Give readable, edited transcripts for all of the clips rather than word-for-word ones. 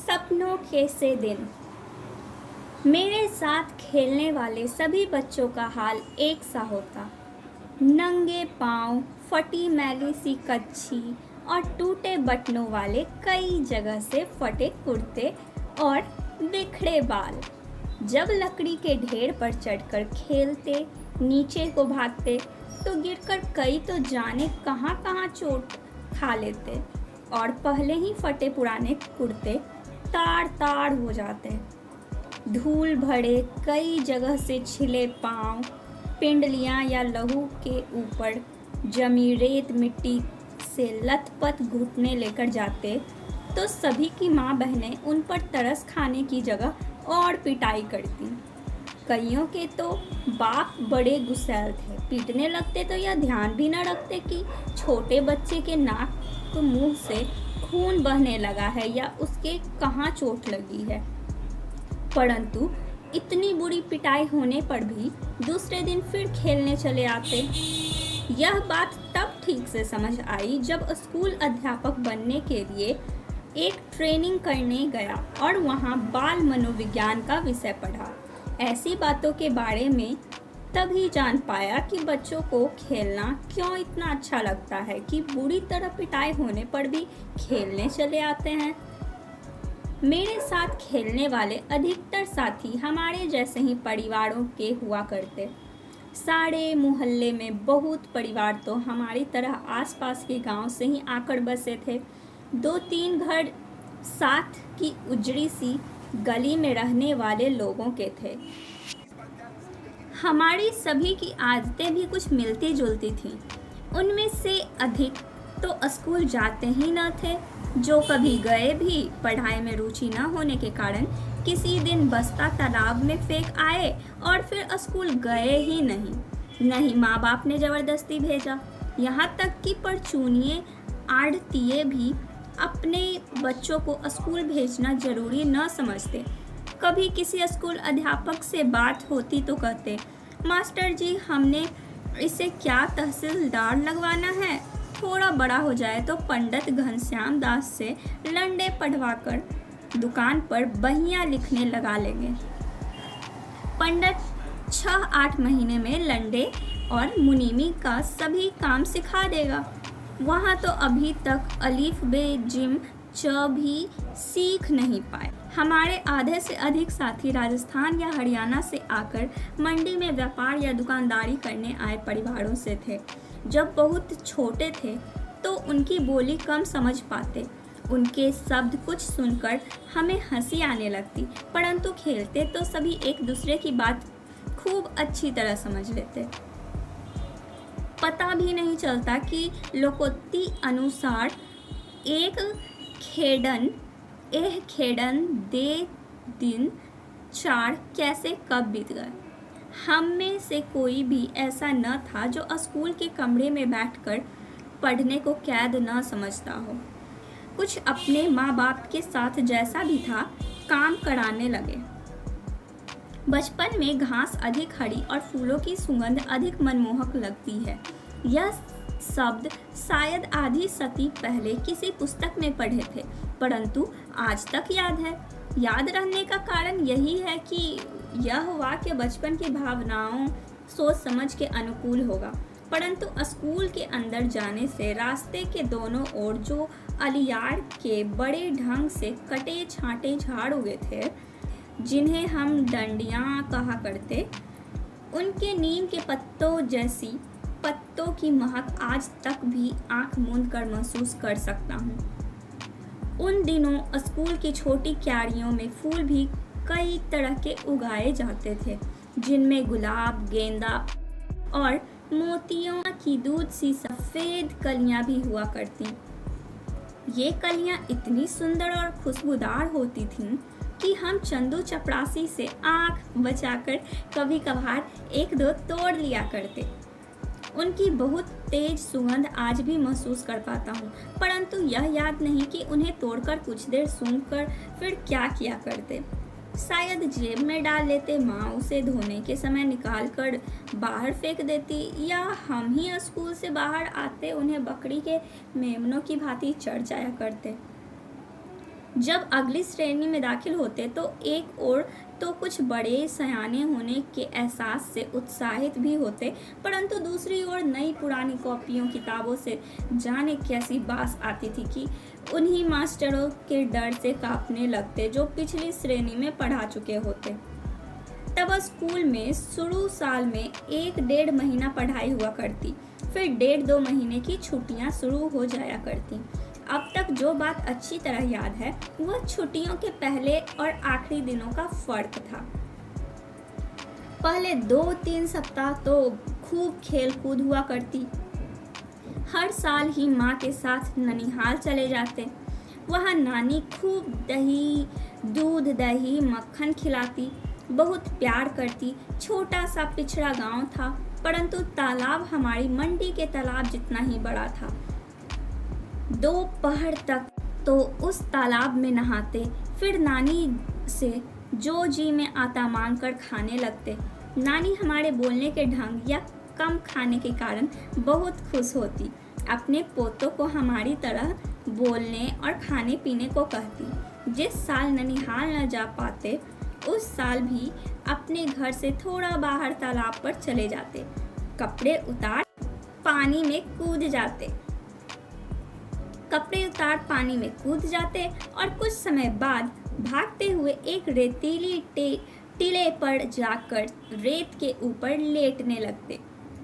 सपनों के से दिन। मेरे साथ खेलने वाले सभी बच्चों का हाल एक सा होता। नंगे पाँव, फटी मैली सी कच्छी और टूटे बटनों वाले कई जगह से फटे कुर्ते और बिखरे बाल। जब लकड़ी के ढेर पर चढ़कर खेलते, नीचे को भागते तो गिरकर कई तो जाने कहाँ कहाँ चोट खा लेते और पहले ही फटे पुराने कुर्ते ताड़ ताड़ हो जाते। धूल भरे कई जगह से छिले पाँव, पिंडलियाँ या लहू के ऊपर जमी रेत मिट्टी से लथपथ घुटने लेकर जाते तो सभी की माँ बहनें उन पर तरस खाने की जगह और पिटाई करती। कईयों के तो बाप बड़े गुस्सैल थे, पीटने लगते तो यह ध्यान भी न रखते कि छोटे बच्चे के नाक मुंह से खून बहने लगा है या उसके कहाँ चोट लगी है। परंतु इतनी बुरी पिटाई होने पर भी दूसरे दिन फिर खेलने चले आते। यह बात तब ठीक से समझ आई जब स्कूल अध्यापक बनने के लिए एक ट्रेनिंग करने गया और वहाँ बाल मनोविज्ञान का विषय पढ़ा। ऐसी बातों के बारे में तभी जान पाया कि बच्चों को खेलना क्यों इतना अच्छा लगता है कि बुरी तरह पिटाई होने पर भी खेलने चले आते हैं। मेरे साथ खेलने वाले अधिकतर साथी हमारे जैसे ही परिवारों के हुआ करते। सारे मोहल्ले में बहुत परिवार तो हमारी तरह आसपास के गांव से ही आकर बसे थे। 2-3 घर साथ की उजड़ी सी गली में रहने वाले लोगों के थे। हमारी सभी की आदतें भी कुछ मिलती जुलती थीं। उनमें से अधिक तो स्कूल जाते ही न थे, जो कभी गए भी पढ़ाई में रुचि न होने के कारण किसी दिन बस्ता तालाब में फेंक आए और फिर स्कूल गए ही नहीं माँ बाप ने ज़बरदस्ती भेजा। यहाँ तक कि परचूनिए आढ़तिए भी अपने बच्चों को स्कूल भेजना जरूरी न समझते। कभी किसी स्कूल अध्यापक से बात होती तो कहते, मास्टर जी हमने इसे क्या तहसीलदार लगवाना है, थोड़ा बड़ा हो जाए तो पंडित घनश्याम दास से लंडे पढ़वाकर दुकान पर बहियां लिखने लगा लेंगे। पंडित 6-8 महीने में लंडे और मुनीमी का सभी काम सिखा देगा। वहाँ तो अभी तक अलीफ बे जिम च भी सीख नहीं पाए। हमारे आधे से अधिक साथी राजस्थान या हरियाणा से आकर मंडी में व्यापार या दुकानदारी करने आए परिवारों से थे। जब बहुत छोटे थे तो उनकी बोली कम समझ पाते। उनके शब्द कुछ सुनकर हमें हंसी आने लगती, परंतु खेलते तो सभी एक दूसरे की बात खूब अच्छी तरह समझ लेते। पता भी नहीं चलता कि लोकोक्ति अनुसार खेड़न दे दिन 4 कैसे कब बीत गए। हम में से कोई भी ऐसा न था जो स्कूल के कमरे में बैठकर पढ़ने को कैद न समझता हो। कुछ अपने माँ बाप के साथ जैसा भी था काम कराने लगे। बचपन में घास अधिक हरी और फूलों की सुगंध अधिक मनमोहक लगती है। यह शब्द शायद आधी सदी पहले किसी पुस्तक में पढ़े थे, परंतु आज तक याद है। याद रहने का कारण यही है कि यह वाक्य बचपन की भावनाओं सोच समझ के अनुकूल होगा। परंतु स्कूल के अंदर जाने से रास्ते के दोनों ओर जो अलियाड़ के बड़े ढंग से कटे छांटे झाड़ उगे थे, जिन्हें हम डंडियाँ कहा करते, उनके नीम के पत्तों जैसी पत्तों की महक आज तक भी आंख मूंद कर महसूस कर सकता हूँ। उन दिनों स्कूल की छोटी क्यारियों में फूल भी कई तरह के उगाए जाते थे, जिनमें गुलाब, गेंदा और मोतियों की दूध सी सफ़ेद कलियां भी हुआ करती। ये कलियां इतनी सुंदर और खुशबूदार होती थीं कि हम चंदू चपरासी से आँख बचाकर कभी कभार 1-2 तोड़ लिया करते। उनकी बहुत तेज सुगंध आज भी महसूस कर पाता हूँ, परंतु यह याद नहीं कि उन्हें तोड़कर कुछ देर सूंघकर फिर क्या किया करते। शायद जेब में डाल लेते, माँ उसे धोने के समय निकाल कर बाहर फेंक देती, या हम ही स्कूल से बाहर आते उन्हें बकरी के मेमनों की भांति चढ़ जाया करते। जब अगली श्रेणी में दाखिल होते तो एक ओर तो कुछ बड़े सयाने होने के एहसास से उत्साहित भी होते, परंतु दूसरी ओर नई पुरानी कॉपियों किताबों से जाने कैसी बास आती थी कि उन्हीं मास्टरों के डर से कांपने लगते जो पिछली श्रेणी में पढ़ा चुके होते। तब स्कूल में शुरू साल में 1-1.5 महीना पढ़ाई हुआ करती, फिर 1.5-2 महीने की छुट्टियां शुरू हो जाया करती। अब तक जो बात अच्छी तरह याद है वह छुट्टियों के पहले और आखिरी दिनों का फर्क था। पहले 2-3 सप्ताह तो खूब खेल कूद हुआ करती। हर साल ही माँ के साथ ननिहाल चले जाते। वहाँ नानी खूब दूध दही मक्खन खिलाती, बहुत प्यार करती। छोटा सा पिछड़ा गांव था, परंतु तालाब हमारी मंडी के तालाब जितना ही बड़ा था। दोपहर तक तो उस तालाब में नहाते, फिर नानी से जो जी में आता मांग कर खाने लगते। नानी हमारे बोलने के ढंग या कम खाने के कारण बहुत खुश होती, अपने पोतों को हमारी तरह बोलने और खाने पीने को कहती। जिस साल ननिहाल न जा पाते उस साल भी अपने घर से थोड़ा बाहर तालाब पर चले जाते, कपड़े उतार पानी में कूद जाते और कुछ समय बाद भागते हुए एक रेतीली टीले पर जाकर रेत के ऊपर लेटने लगते।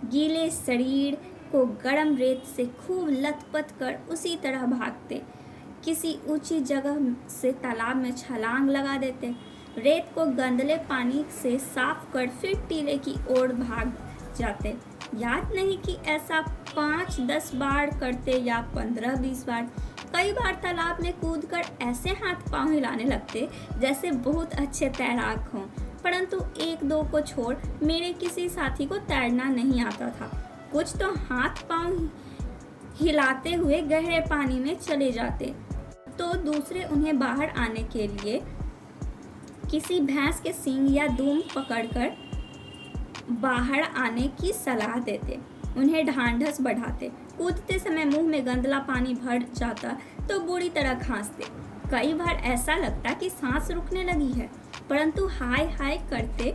गीले शरीर को गर्म रेत से खूब लथपथ कर उसी तरह भागते। किसी ऊंची जगह से तालाब में छलांग लगा देते, रेत को गंदले पानी से साफ कर फिर टीले की ओर भाग जाते। याद नहीं कि ऐसा 5-10 बार करते या 15-20 बार। कई बार तालाब में कूदकर ऐसे हाथ पांव हिलाने लगते जैसे बहुत अच्छे तैराक हों, परंतु 1-2 को छोड़ मेरे किसी साथी को तैरना नहीं आता था। कुछ तो हाथ पांव हिलाते हुए गहरे पानी में चले जाते, तो दूसरे उन्हें बाहर आने के लिए किसी भैंस के सींग या दूम पकड़कर बाहर आने की सलाह देते, उन्हें ढांढस बढ़ाते। कूदते समय मुंह में गंदला पानी भर जाता तो बुरी तरह खांसते। कई बार ऐसा लगता कि सांस रुकने लगी है, परंतु हाय हाय करते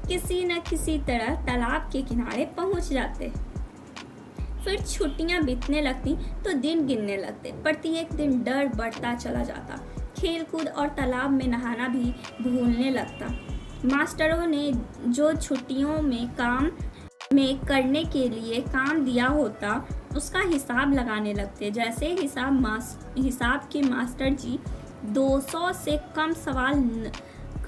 किसी न किसी तरह तालाब के किनारे पहुंच जाते। फिर छुट्टियां बीतने लगती तो दिन गिनने लगते। प्रत्येक दिन डर बढ़ता चला जाता, खेल कूद और तालाब में नहाना भी भूलने लगता। मास्टरों ने जो छुट्टियों में करने के लिए काम दिया होता उसका हिसाब लगाने लगते। जैसे हिसाब के मास्टर जी 200 से कम सवाल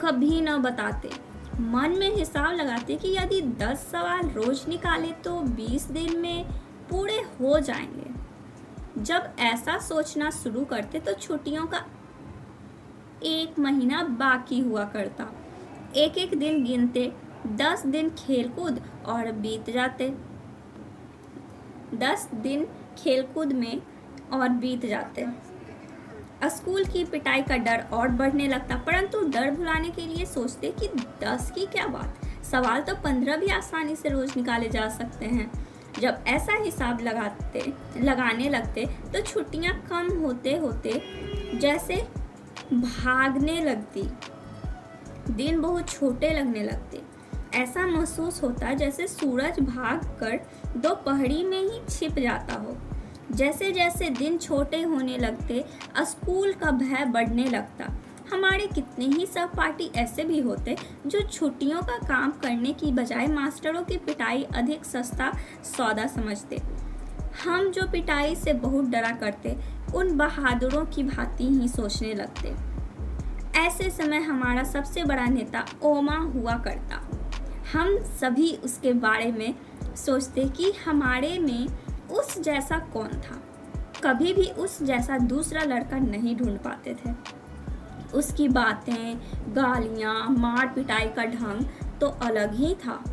कभी न बताते। मन में हिसाब लगाते कि यदि 10 सवाल रोज निकाले तो 20 दिन में पूरे हो जाएंगे। जब ऐसा सोचना शुरू करते तो छुट्टियों का 1 महीना बाकी हुआ करता। एक दिन गिनते 10 दिन खेलकूद और बीत जाते। 10 दिन खेलकूद में और बीत जाते। स्कूल की पिटाई का डर और बढ़ने लगता, परंतु डर भुलाने के लिए सोचते कि 10 की क्या बात, सवाल तो 15 भी आसानी से रोज निकाले जा सकते हैं। जब ऐसा हिसाब लगाने लगते तो छुट्टियां कम होते होते जैसे भागने लगती, दिन बहुत छोटे लगने लगते। ऐसा महसूस होता जैसे सूरज भागकर दोपहरी में ही छिप जाता हो। जैसे जैसे दिन छोटे होने लगते स्कूल का भय बढ़ने लगता। हमारे कितने ही सहपाठी ऐसे भी होते जो छुट्टियों का काम करने की बजाय मास्टरों की पिटाई अधिक सस्ता सौदा समझते। हम जो पिटाई से बहुत डरा करते उन बहादुरों की भांति ही सोचने लगते। ऐसे समय हमारा सबसे बड़ा नेता ओमा हुआ करता। हम सभी उसके बारे में सोचते कि हमारे में उस जैसा कौन था। कभी भी उस जैसा दूसरा लड़का नहीं ढूंढ पाते थे। उसकी बातें, गालियाँ, मार पिटाई का ढंग तो अलग ही था।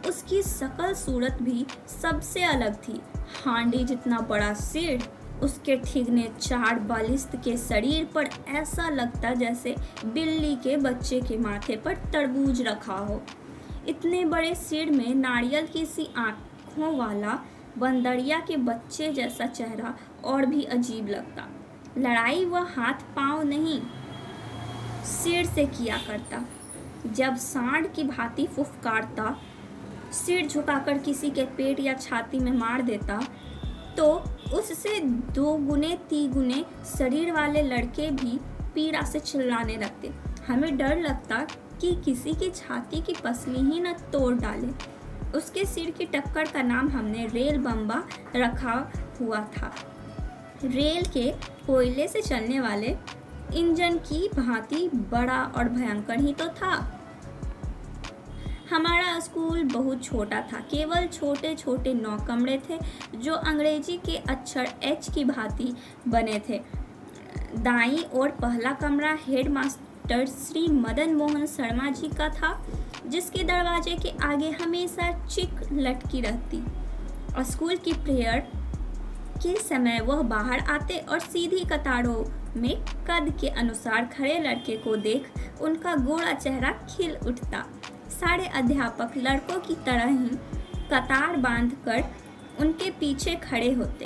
उसकी शकल सूरत भी सबसे अलग थी। हांडी जितना बड़ा सिर, उसके ठिगने 4 बालिस्त के शरीर पर ऐसा लगता जैसे बिल्ली के बच्चे के माथे पर तरबूज रखा हो। इतने बड़े सिर में नारियल की सी आँखों वाला बंदरिया के बच्चे जैसा चेहरा और भी अजीब लगता। लड़ाई वह हाथ पांव नहीं, सिर से किया करता। जब सांड की भांति फुफकारता, सिर झुकाकर किसी के पेट या छाती में मार देता, तो उससे 2 गुने 3 गुने शरीर वाले लड़के भी पीड़ा से चिल्लाने लगते। हमें डर लगता कि किसी की छाती की पसली ही न तोड़ डाले। उसके सिर की टक्कर का नाम हमने रेल बम्बा रखा हुआ था। रेल के कोयले से चलने वाले इंजन की भांति बड़ा और भयंकर ही तो था। हमारा स्कूल बहुत छोटा था, केवल छोटे छोटे 9 कमरे थे जो अंग्रेजी के अक्षर एच की भांति बने थे। दाईं ओर पहला कमरा हेडमास्टर श्री मदन मोहन शर्मा जी का था, जिसके दरवाजे के आगे हमेशा चिक लटकी रहती। स्कूल की प्रेयर के समय वह बाहर आते और सीधी कतारों में कद के अनुसार खड़े लड़के को देख उनका गोरा चेहरा खिल उठता। सारे अध्यापक लड़कों की तरह ही कतार बांधकर उनके पीछे खड़े होते।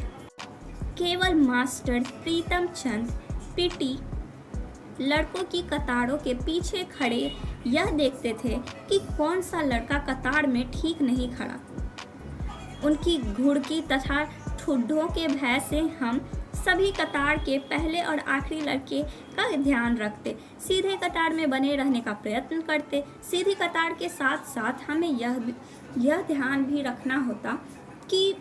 केवल मास्टर प्रीतम चंद पीटी लड़कों की कतारों के पीछे खड़े यह देखते थे कि कौन सा लड़का कतार में ठीक नहीं खड़ा। उनकी घुड़की तथा ठुड्डों के भय से हम सभी कतार के पहले और आखिरी लड़के का ध्यान रखते, सीधे कतार में बने रहने का प्रयत्न करते। सीधी कतार के साथ साथ हमें यह ध्यान भी रखना होता कि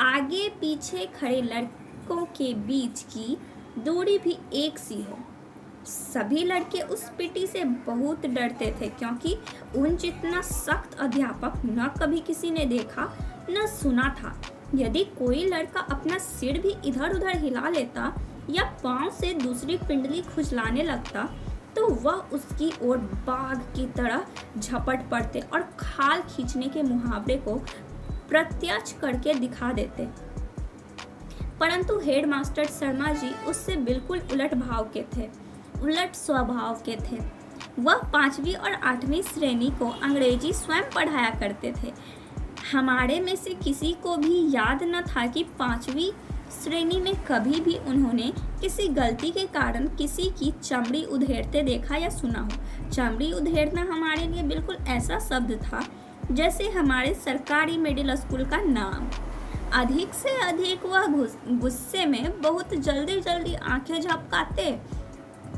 आगे पीछे खड़े लड़कों के बीच की दूरी भी एक सी हो। सभी लड़के उस पीटी से बहुत डरते थे, क्योंकि उन जितना सख्त अध्यापक न कभी किसी ने देखा न सुना था। यदि कोई लड़का अपना सिर भी इधर उधर हिला लेता या पांव से दूसरी पिंडली खुजलाने लगता, तो वह उसकी ओर बाघ की तरह झपट पड़ते और खाल खींचने के मुहावरे को प्रत्यक्ष करके दिखा देते। परंतु हेडमास्टर शर्मा जी उससे बिल्कुल उलट स्वभाव के थे। वह 5वीं और 8वीं श्रेणी को अंग्रेजी स्वयं पढ़ाया करते थे। हमारे में से किसी को भी याद न था कि 5वीं श्रेणी में कभी भी उन्होंने किसी गलती के कारण किसी की चमड़ी उधेड़ते देखा या सुना हो। चमड़ी उधेड़ना हमारे लिए बिल्कुल ऐसा शब्द था जैसे हमारे सरकारी मिडिल स्कूल का नाम। अधिक से अधिक वह गुस्से में बहुत जल्दी आंखें झपकाते,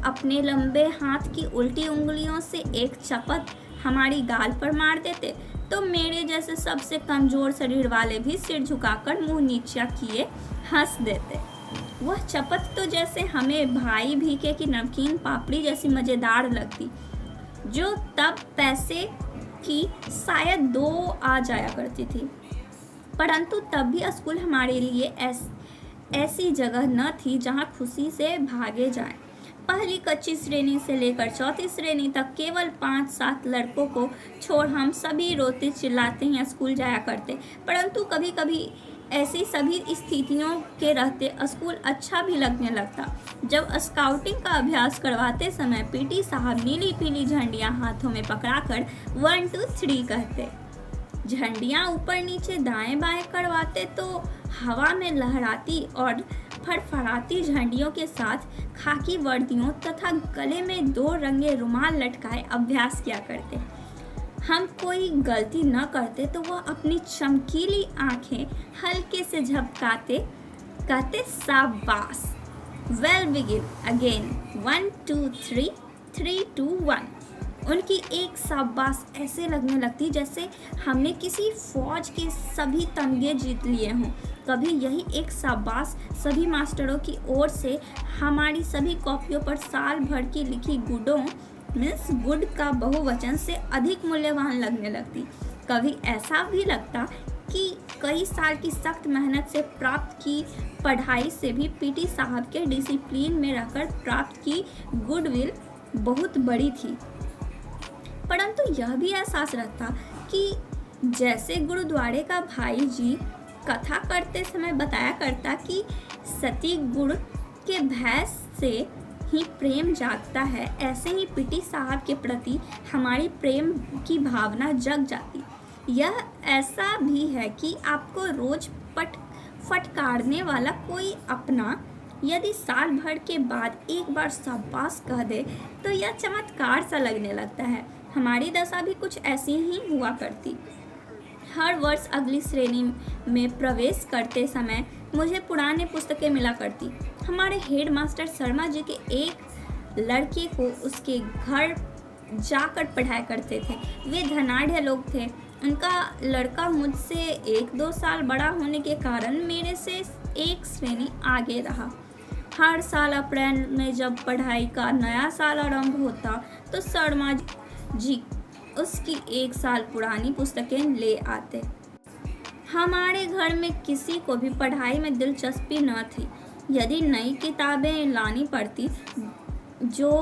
अपने लंबे हाथ की उल्टी उंगलियों से एक चपत हमारी गाल पर मार देते, तो मेरे जैसे सबसे कमजोर शरीर वाले भी सिर झुकाकर मुंह नीचा किए हंस देते। वह चपत तो जैसे हमें भाई भीखे की नमकीन पापड़ी जैसी मज़ेदार लगती, जो तब पैसे की शायद 2 आ जाया करती थी। परंतु तब भी स्कूल हमारे लिए ऐसी जगह न थी जहां खुशी से भागे जाएं। पहली कच्ची श्रेणी से लेकर 4थी श्रेणी तक केवल 5-7 लड़कों को छोड़ हम सभी रोते चिल्लाते ही स्कूल जाया करते। परंतु कभी कभी ऐसी सभी स्थितियों के रहते स्कूल अच्छा भी लगने लगता, जब स्काउटिंग का अभ्यास करवाते समय पीटी साहब नीली पीली झंडियां हाथों में पकड़ाकर 1 2 3 कहते। झंडियां ऊपर नीचे दाएं बाएं करवाते तो हवा में लहराती और फड़फड़ाती झंडियों के साथ खाकी वर्दियों तथा गले में 2 रंगे रुमाल लटकाए अभ्यास किया करते। हम कोई गलती न करते तो वह अपनी चमकीली आंखें हल्के से झपकाते, कहते शाबाश, वेल बिगिन अगेन, 1 2 3 3 2 1। उनकी एक शाबाश ऐसे लगने लगती जैसे हमने किसी फौज के सभी तमगे जीत लिए हों। कभी यही एक शाबाश सभी मास्टरों की ओर से हमारी सभी कॉपियों पर साल भर की लिखी गुडों मीन्स गुड का बहुवचन से अधिक मूल्यवान लगने लगती। कभी ऐसा भी लगता कि कई साल की सख्त मेहनत से प्राप्त की पढ़ाई से भी पीटी साहब के डिसिप्लिन में रहकर प्राप्त की गुडविल बहुत बड़ी थी। परंतु यह भी एहसास रहता कि जैसे गुरुद्वारे का भाई जी कथा करते समय बताया करता कि सती गुड़ के भय से ही प्रेम जागता है, ऐसे ही पीटी साहब के प्रति हमारी प्रेम की भावना जग जाती। यह ऐसा भी है कि आपको रोज फटकारने वाला कोई अपना यदि साल भर के बाद एक बार शाबाश कह दे तो यह चमत्कार सा लगने लगता है। हमारी दशा भी कुछ ऐसी ही हुआ करती। हर वर्ष अगली श्रेणी में प्रवेश करते समय मुझे पुरानी पुस्तकें मिला करती। हमारे हेड मास्टर शर्मा जी के एक लड़के को उसके घर जाकर पढ़ाया करते थे। वे धनाढ़ लोग थे। उनका लड़का मुझसे 1-2 साल बड़ा होने के कारण मेरे से एक श्रेणी आगे रहा। हर साल अप्रैल में जब पढ़ाई का नया साल आरंभ होता तो शर्मा जी उसकी 1 साल पुरानी पुस्तकें ले आते। हमारे घर में किसी को भी पढ़ाई में दिलचस्पी न थी। यदि नई किताबें लानी पड़ती जो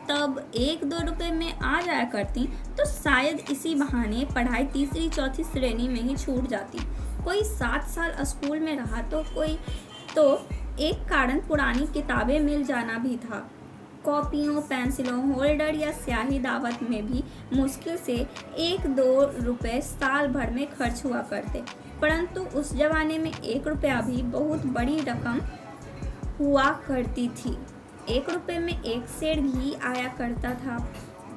तब 1-2 रुपए में आ जाया करती तो शायद इसी बहाने पढ़ाई तीसरी-चौथी श्रेणी में ही छूट जाती। कोई 7 साल स्कूल में रहा तो एक कारण पुरानी किताबें मिल जाना भी था। कॉपियों, पेंसिलों, होल्डर या स्याही दावत में भी मुश्किल से 1-2 रुपए साल भर में खर्च हुआ करते, परंतु उस जमाने में 1 रुपया भी बहुत बड़ी रकम हुआ करती थी। 1 रुपये में 1 सेर घी आया करता था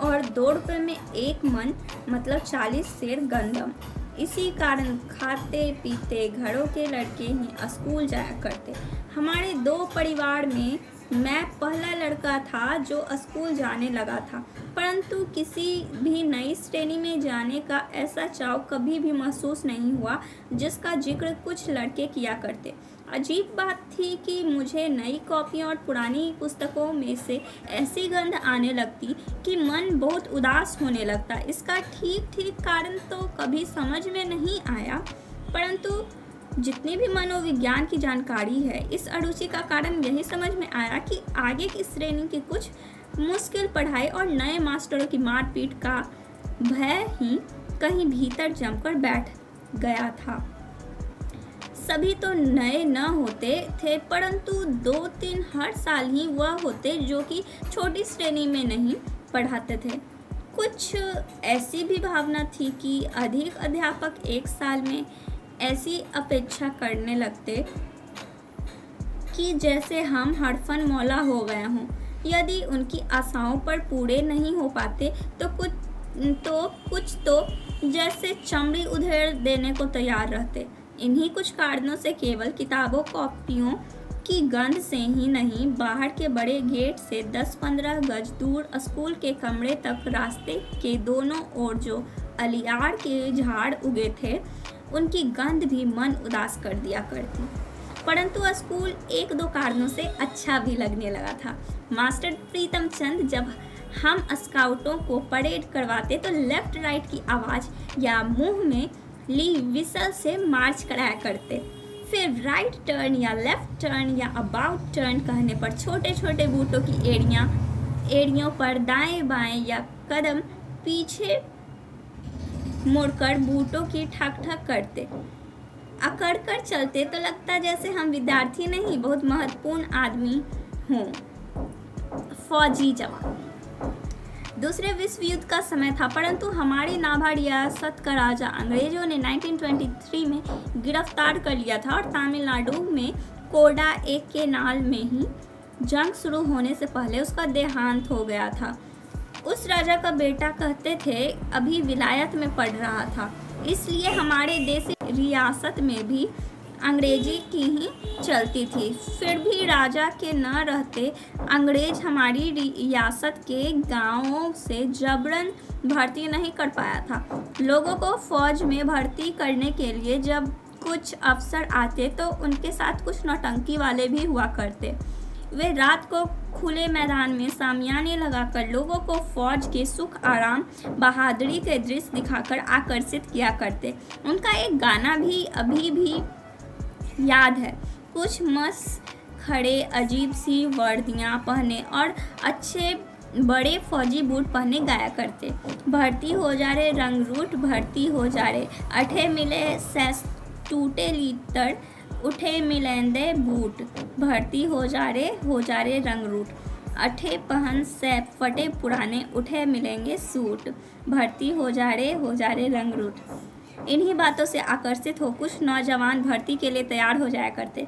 और 2 रुपये में 1 मन मतलब 40 सेर गंदम। इसी कारण खाते पीते घरों के लड़के ही स्कूल जाया करते। हमारे 2 परिवार में मैं पहला लड़का था जो स्कूल जाने लगा था, परंतु किसी भी नई श्रेणी में जाने का ऐसा चाव कभी भी महसूस नहीं हुआ जिसका जिक्र कुछ लड़के किया करते। अजीब बात थी कि मुझे नई कॉपियों और पुरानी पुस्तकों में से ऐसी गंध आने लगती कि मन बहुत उदास होने लगता। इसका ठीक कारण तो कभी समझ में नहीं आया, परंतु जितनी भी मनोविज्ञान की जानकारी है, इस अरुचि का कारण यही समझ में आया कि आगे की श्रेणी की कुछ मुश्किल पढ़ाई और नए मास्टरों की मारपीट का भय ही कहीं भीतर जमकर बैठ गया था। सभी तो नए न होते थे, परंतु 2-3 हर साल ही वह होते जो कि छोटी श्रेणी में नहीं पढ़ाते थे। कुछ ऐसी भी भावना थी कि अधिक अध्यापक एक साल में ऐसी अपेक्षा करने लगते कि जैसे हम हड़फन मौला हो गए हों। यदि उनकी आशाओं पर पूरे नहीं हो पाते तो कुछ तो जैसे चमड़ी उधेड़ देने को तैयार रहते। इन्हीं कुछ कारणों से केवल किताबों कॉपियों की गंध से ही नहीं, बाहर के बड़े गेट से 10-15 गज दूर स्कूल के कमरे तक रास्ते के दोनों ओर जो अलियार के झाड़ उगे थे उनकी गंध भी मन उदास कर दिया करती। परंतु स्कूल 1-2 कारणों से अच्छा भी लगने लगा था। मास्टर प्रीतम चंद जब हम स्काउटों को परेड करवाते तो लेफ्ट राइट की आवाज़ या मुंह में ली विसल से मार्च कराया करते। फिर राइट टर्न या लेफ्ट टर्न या अबाउट टर्न कहने पर छोटे छोटे बूटों की एड़ियों पर दाएं बाएं या कदम पीछे मुड़कर बूटों की ठक ठक करते। अकड़ कर चलते तो लगता जैसे हम विद्यार्थी नहीं बहुत महत्वपूर्ण आदमी हों। फौजी जवान। दूसरे विश्व युद्ध का समय था, परंतु हमारी नाभा रियासत का राजा अंग्रेजों ने 1923 में गिरफ्तार कर लिया था और तमिलनाडु में कोडा एक के नाल में ही जंग शुरू होने से पहले उसका देहांत हो गया था। उस राजा का बेटा कहते थे अभी विलायत में पढ़ रहा था, इसलिए हमारे देश रियासत में भी अंग्रेजी की ही चलती थी। फिर भी राजा के न रहते अंग्रेज हमारी रियासत के गांवों से जबरन भर्ती नहीं कर पाया था। लोगों को फौज में भर्ती करने के लिए जब कुछ अफसर आते तो उनके साथ कुछ नौटंकी वाले भी हुआ करते। वे रात को खुले मैदान में सामियाने लगाकर लोगों को फौज के सुख आराम बहादुरी के दृश्य दिखाकर आकर्षित किया करते। उनका एक गाना भी अभी भी याद है। कुछ खड़े अजीब सी वर्दियाँ पहने और अच्छे बड़े फौजी बूट पहने गाया करते। भर्ती हो जा रे रंग रूट, भर्ती हो जा रे अठे मिले सैस टूटे लीतर, उठे मिलेंदे बूट, भर्ती हो जा रे रंग रूट, अठे पहन से फटे पुराने, उठे मिलेंगे सूट, भर्ती हो जा रे रंग रूट। इन्हीं बातों से आकर्षित हो कुछ नौजवान भर्ती के लिए तैयार हो जाया करते।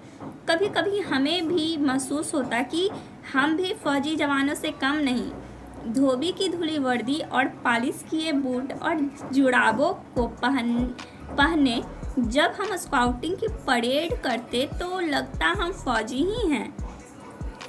कभी कभी हमें भी महसूस होता कि हम भी फौजी जवानों से कम नहीं। धोबी की धुली वर्दी और पालिश किए बूट और जुराबों को पहने जब हम स्काउटिंग की परेड करते तो लगता हम फौजी ही हैं।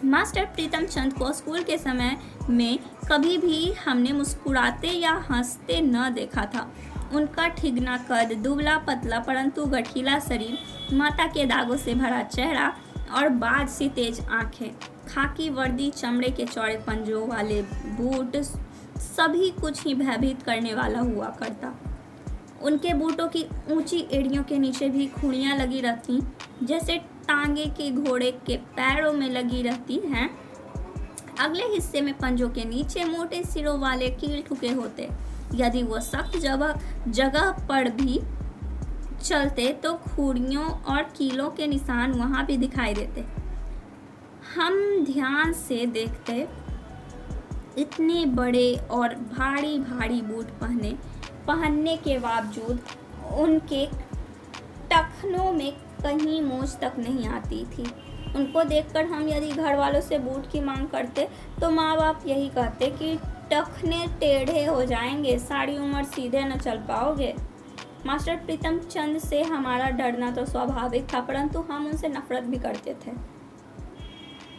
मास्टर प्रीतम चंद को स्कूल के समय में कभी भी हमने मुस्कुराते या हंसते न देखा था। उनका ठिगना कद, दुबला पतला परंतु गठीला शरीर, माता के दागों से भरा चेहरा और बाज सी तेज आंखें, खाकी वर्दी, चमड़े के चौड़े पंजों वाले बूट, सभी कुछ ही भयभीत करने वाला हुआ करता। उनके बूटों की ऊंची एड़ियों के नीचे भी खूंटियां लगी रहती, जैसे टांगे के घोड़े के पैरों में लगी रहती हैं। अगले हिस्से में पंजों के नीचे मोटे सिरों वाले कील ठुके होते। यदि वो सख्त जगह पर भी चलते तो खूंटियों और कीलों के निशान वहां भी दिखाई देते। हम ध्यान से देखते, इतने बड़े और भारी भारी बूट पहनने के बावजूद उनके टखनों में कहीं मोच तक नहीं आती थी। उनको देखकर हम यदि घर वालों से बूट की मांग करते तो माँ बाप यही कहते कि टखने टेढ़े हो जाएंगे, सारी उम्र सीधे न चल पाओगे। मास्टर प्रीतम चंद से हमारा डरना तो स्वाभाविक था, परंतु हम उनसे नफरत भी करते थे।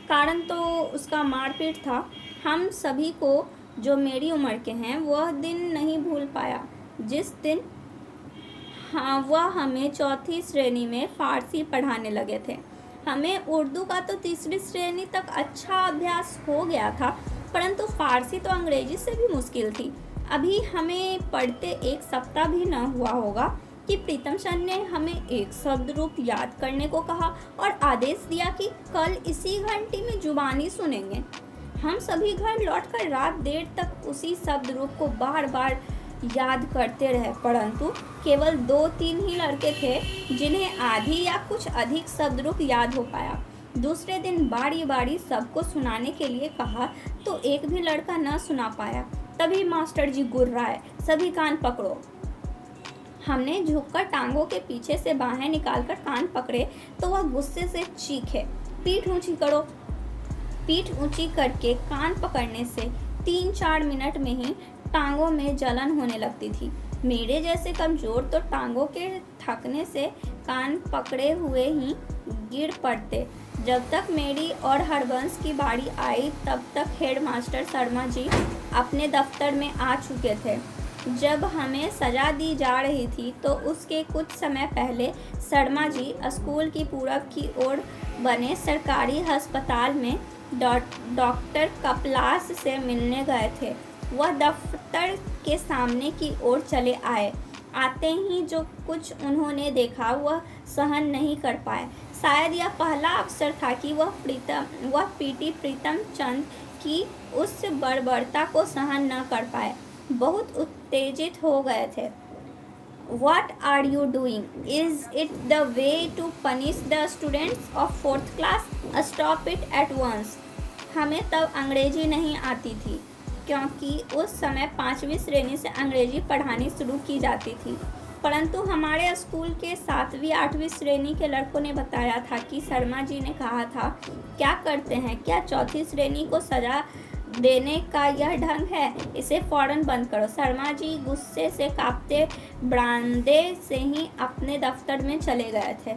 कारण तो उसका मारपीट था। हम सभी को जो मेरी उम्र के हैं वह दिन नहीं भूल पाया जिस दिन वह हमें चौथी श्रेणी में फारसी पढ़ाने लगे थे। हमें उर्दू का तो तीसरी श्रेणी तक अच्छा अभ्यास हो गया था, परंतु फारसी तो अंग्रेजी से भी मुश्किल थी। अभी हमें पढ़ते एक सप्ताह भी न हुआ होगा कि प्रीतम चंद ने हमें एक शब्द रूप याद करने को कहा और आदेश दिया कि कल इसी घंटी में जुबानी सुनेंगे। हम सभी घर लौटकर रात देर तक उसी शब्द रूप को बार बार याद करते रहे, परंतु केवल 2-3 ही लड़के थे जिन्हें आधी या कुछ अधिक शब्द रूप याद हो पाया। दूसरे दिन बारी बारी सबको सुनाने के लिए कहा तो एक भी लड़का न सुना पाया। तभी मास्टर जी गुर्राए, सभी कान पकड़ो। हमने झुककर टांगों के पीछे से बाहें निकालकर कान पकड़े तो वह गुस्से से चीखे, पीठ ऊंची करो। पीठ ऊंची करके कान पकड़ने से 3-4 मिनट में ही टांगों में जलन होने लगती थी। मेरे जैसे कमजोर तो टांगों के थकने से कान पकड़े हुए ही गिर पड़ते। जब तक मेरी और हरबंस की बारी आई तब तक हेड मास्टर शर्मा जी अपने दफ्तर में आ चुके थे। जब हमें सजा दी जा रही थी तो उसके कुछ समय पहले शर्मा जी स्कूल की पूरब की ओर बने सरकारी अस्पताल में डॉक्टर कपलास से मिलने गए थे। वह दफ्तर के सामने की ओर चले आए। आते ही जो कुछ उन्होंने देखा वह सहन नहीं कर पाए। शायद यह पहला अवसर था कि वह पीटी प्रीतम चंद की उस बर्बरता को सहन न कर पाए। बहुत उत्तेजित हो गए थे। What are you doing? Is it the way to punish the students of 4th class? Stop it at once. हमें तब अंग्रेजी नहीं आती थी क्योंकि उस समय 5वीं श्रेणी से अंग्रेजी पढ़ानी शुरू की जाती थी, परंतु हमारे स्कूल के 7वीं 8वीं श्रेणी के लड़कों ने बताया था कि शर्मा जी ने कहा था, क्या करते हैं, क्या चौथी श्रेणी को सजा देने का यह ढंग है? इसे फौरन बंद करो। शर्मा जी गुस्से से कांपते बरामदे से ही अपने दफ्तर में चले गए थे।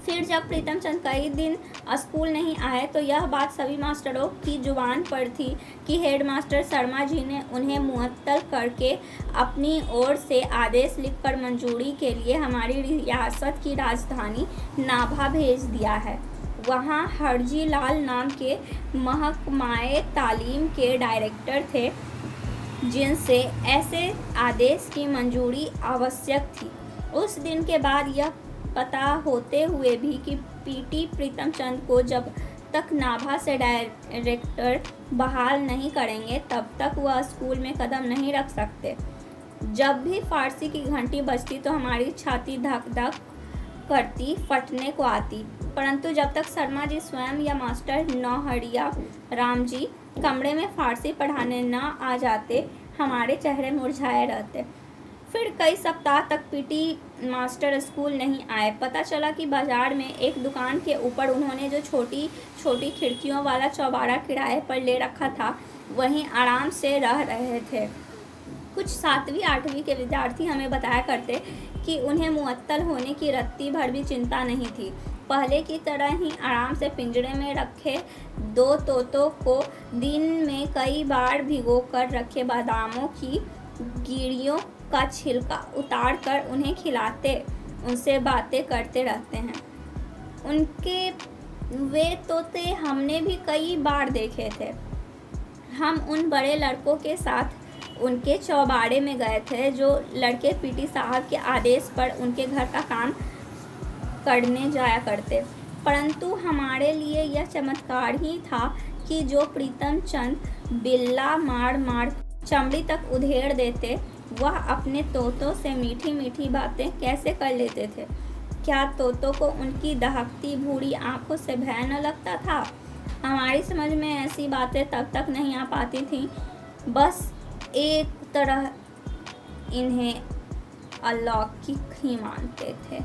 फिर जब प्रीतम चंद कई दिन स्कूल नहीं आए तो यह बात सभी मास्टरों की जुबान पर थी कि हेडमास्टर शर्मा जी ने उन्हें मुअत्तल करके अपनी ओर से आदेश लिखकर मंजूरी के लिए हमारी रियासत की राजधानी नाभा भेज दिया है। वहाँ हरजी लाल नाम के महकमाए तालीम के डायरेक्टर थे जिनसे ऐसे आदेश की मंजूरी आवश्यक थी। उस दिन के बाद यह पता होते हुए भी कि पीटी प्रीतम चंद को जब तक नाभा से डायरेक्टर बहाल नहीं करेंगे तब तक वह स्कूल में कदम नहीं रख सकते। जब भी फारसी की घंटी बजती तो हमारी छाती धक धक करती, फटने को आती, परंतु जब तक शर्मा जी स्वयं या मास्टर नौहरिया राम जी कमरे में फारसी पढ़ाने न आ जाते हमारे चेहरे मुरझाए रहते। फिर कई सप्ताह तक पीटी मास्टर स्कूल नहीं आए। पता चला कि बाजार में एक दुकान के ऊपर उन्होंने जो छोटी छोटी खिड़कियों वाला चौबारा किराए पर ले रखा था, वहीं आराम से रह रहे थे। कुछ 7वीं 8वीं के विद्यार्थी हमें बताया करते कि उन्हें मुअत्तल होने की रत्ती भर भी चिंता नहीं थी। पहले की तरह ही आराम से पिंजरे में रखे 2 तोतों को दिन में कई बार भिगोकर रखे बादामों की गिरियों का छिलका उतार कर उन्हें खिलाते, उनसे बातें करते रहते हैं। उनके वे तोते हमने भी कई बार देखे थे। हम उन बड़े लड़कों के साथ उनके चौबारे में गए थे, जो लड़के पीटी साहब के आदेश पर उनके घर का काम करने जाया करते। परंतु हमारे लिए यह चमत्कार ही था कि जो प्रीतम चंद बिल्ला मार मार चमड़ी तक उधेड़ देते, वह अपने तोतों से मीठी मीठी बातें कैसे कर लेते थे। क्या तोतों को उनकी दहकती भूरी आंखों से भय न लगता था? हमारी समझ में ऐसी बातें तब तक नहीं आ पाती थीं। बस एक तरह इन्हें अलौकिक ही मानते थे।